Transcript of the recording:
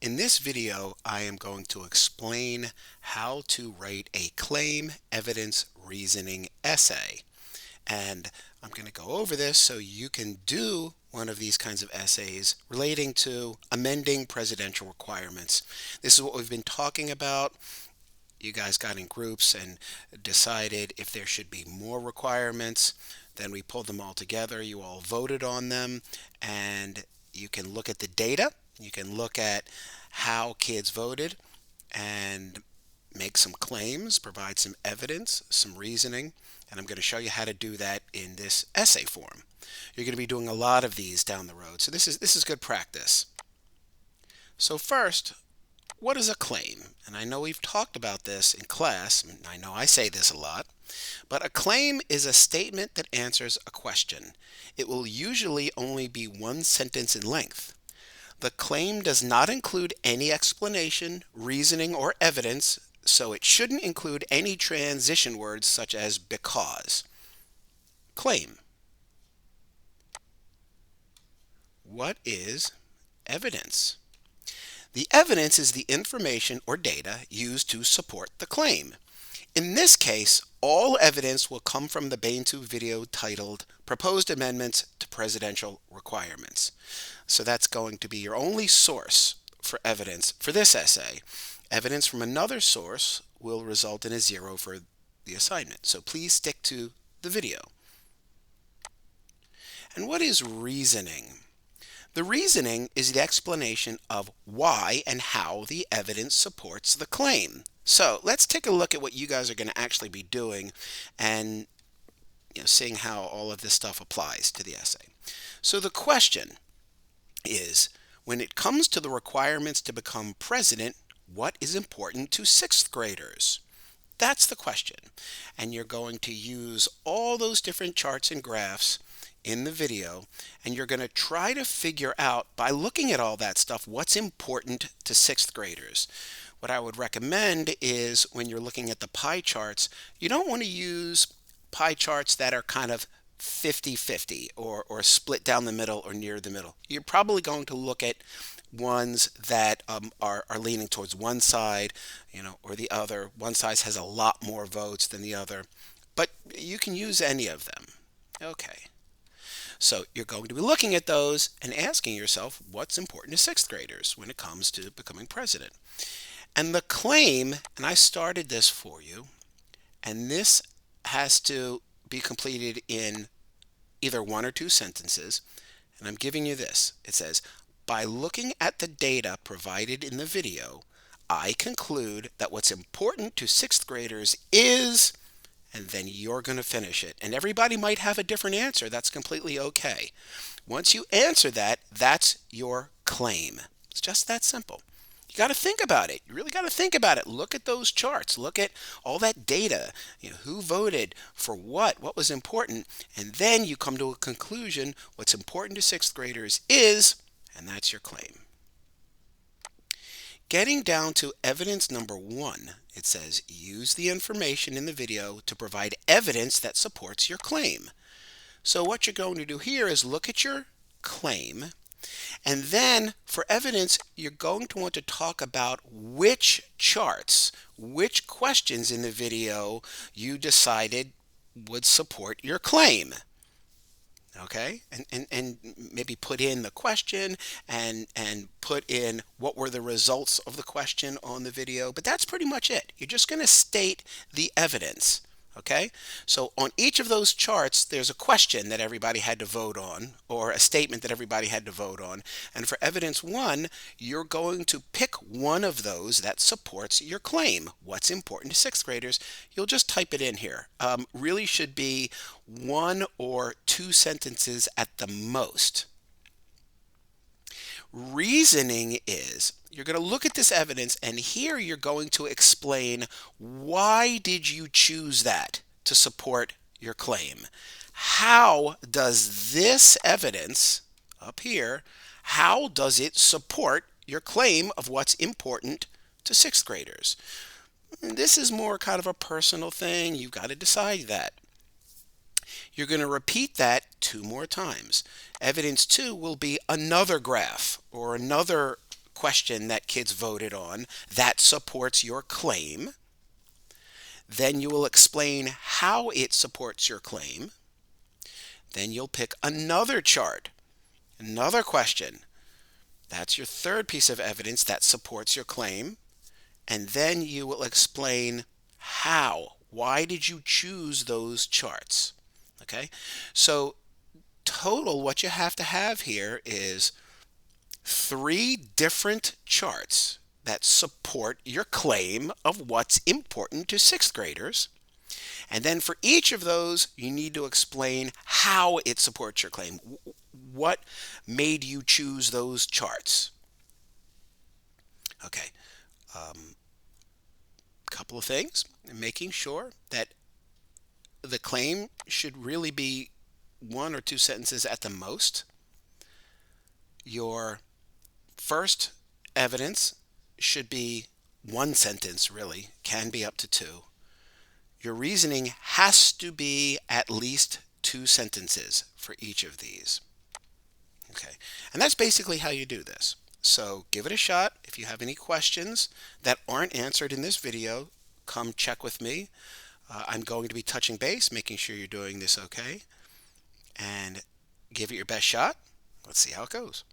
In this video, I am going to explain how to write a claim evidence reasoning essay. And I'm going to go over this so you can do one of these kinds of essays relating to amending presidential requirements. This is what we've been talking about. You guys got in groups and decided if there should be more requirements. Then we pulled them all together. You all voted on them, and you can look at the data. You can look at how kids voted and make some claims, provide some evidence, some reasoning, and I'm going to show you how to do that in this essay form. You're going to be doing a lot of these down the road, so this is good practice. So first, what is a claim? And I know we've talked about this in class, and I know I say this a lot, but a claim is a statement that answers a question. It will usually only be one sentence in length. The claim does not include any explanation, reasoning, or evidence, so it shouldn't include any transition words such as because. Claim. What is evidence? The evidence is the information or data used to support the claim. In this case, all evidence will come from the Bain 2 video titled Proposed Amendments to Presidential Requirements. So that's going to be your only source for evidence for this essay. Evidence from another source will result in a 0 for the assignment. So please stick to the video. And what is reasoning? The reasoning is the explanation of why and how the evidence supports the claim. So let's take a look at what you guys are going to actually be doing and seeing how all of this stuff applies to the essay. So the question is, when it comes to the requirements to become president, what is important to sixth graders? That's the question. And you're going to use all those different charts and graphs in the video, and you're going to try to figure out, by looking at all that stuff, what's important to sixth graders. What I would recommend is when you're looking at the pie charts, you don't want to use pie charts that are kind of 50-50 or split down the middle or near the middle. You're probably going to look at ones that are leaning towards one side, or the other. One side has a lot more votes than the other, but you can use any of them. Okay. So you're going to be looking at those and asking yourself what's important to sixth graders when it comes to becoming president. And the claim, and I started this for you, and this has to be completed in either one or two sentences, and I'm giving you this. It says, by looking at the data provided in the video, I conclude that what's important to sixth graders is, and then you're going to finish it. And everybody might have a different answer. That's completely okay. Once you answer that, that's your claim. It's just that simple. You got to think about it. You really got to think about it. Look at those charts. Look at all that data. Who voted for what was important, and then you come to a conclusion. What's important to sixth graders is, and that's your claim. Getting down to evidence number 1, it says, use the information in the video to provide evidence that supports your claim. So what you're going to do here is look at your claim, and then for evidence, you're going to want to talk about which charts, which questions in the video you decided would support your claim. Okay, and maybe put in the question and put in what were the results of the question on the video, but that's pretty much it. You're just going to state the evidence. Okay, so on each of those charts, there's a question that everybody had to vote on, or a statement that everybody had to vote on. And for evidence 1, you're going to pick one of those that supports your claim. What's important to sixth graders? You'll just type it in here. Really should be 1 or 2 sentences at the most. Reasoning is, you're going to look at this evidence, and here you're going to explain why did you choose that to support your claim. How does this evidence up here, how does it support your claim of what's important to sixth graders? This is more kind of a personal thing. You've got to decide that. You're going to repeat that 2 more times. Evidence 2 will be another graph or another question that kids voted on that supports your claim. Then you will explain how it supports your claim. Then you'll pick another chart, another question. That's your third piece of evidence that supports your claim. And then you will explain how. Why did you choose those charts? Okay, so total what you have to have here is 3 different charts that support your claim of what's important to sixth graders. And then for each of those, you need to explain how it supports your claim. What made you choose those charts? Okay, couple of things. Making sure that the claim should really be 1 or 2 sentences at the most. Your first evidence should be 1 sentence, really, can be up to 2. Your reasoning has to be at least 2 sentences for each of these. Okay, and that's basically how you do this. So give it a shot. If you have any questions that aren't answered in this video, come check with me. I'm going to be touching base, making sure you're doing this okay, and give it your best shot. Let's see how it goes.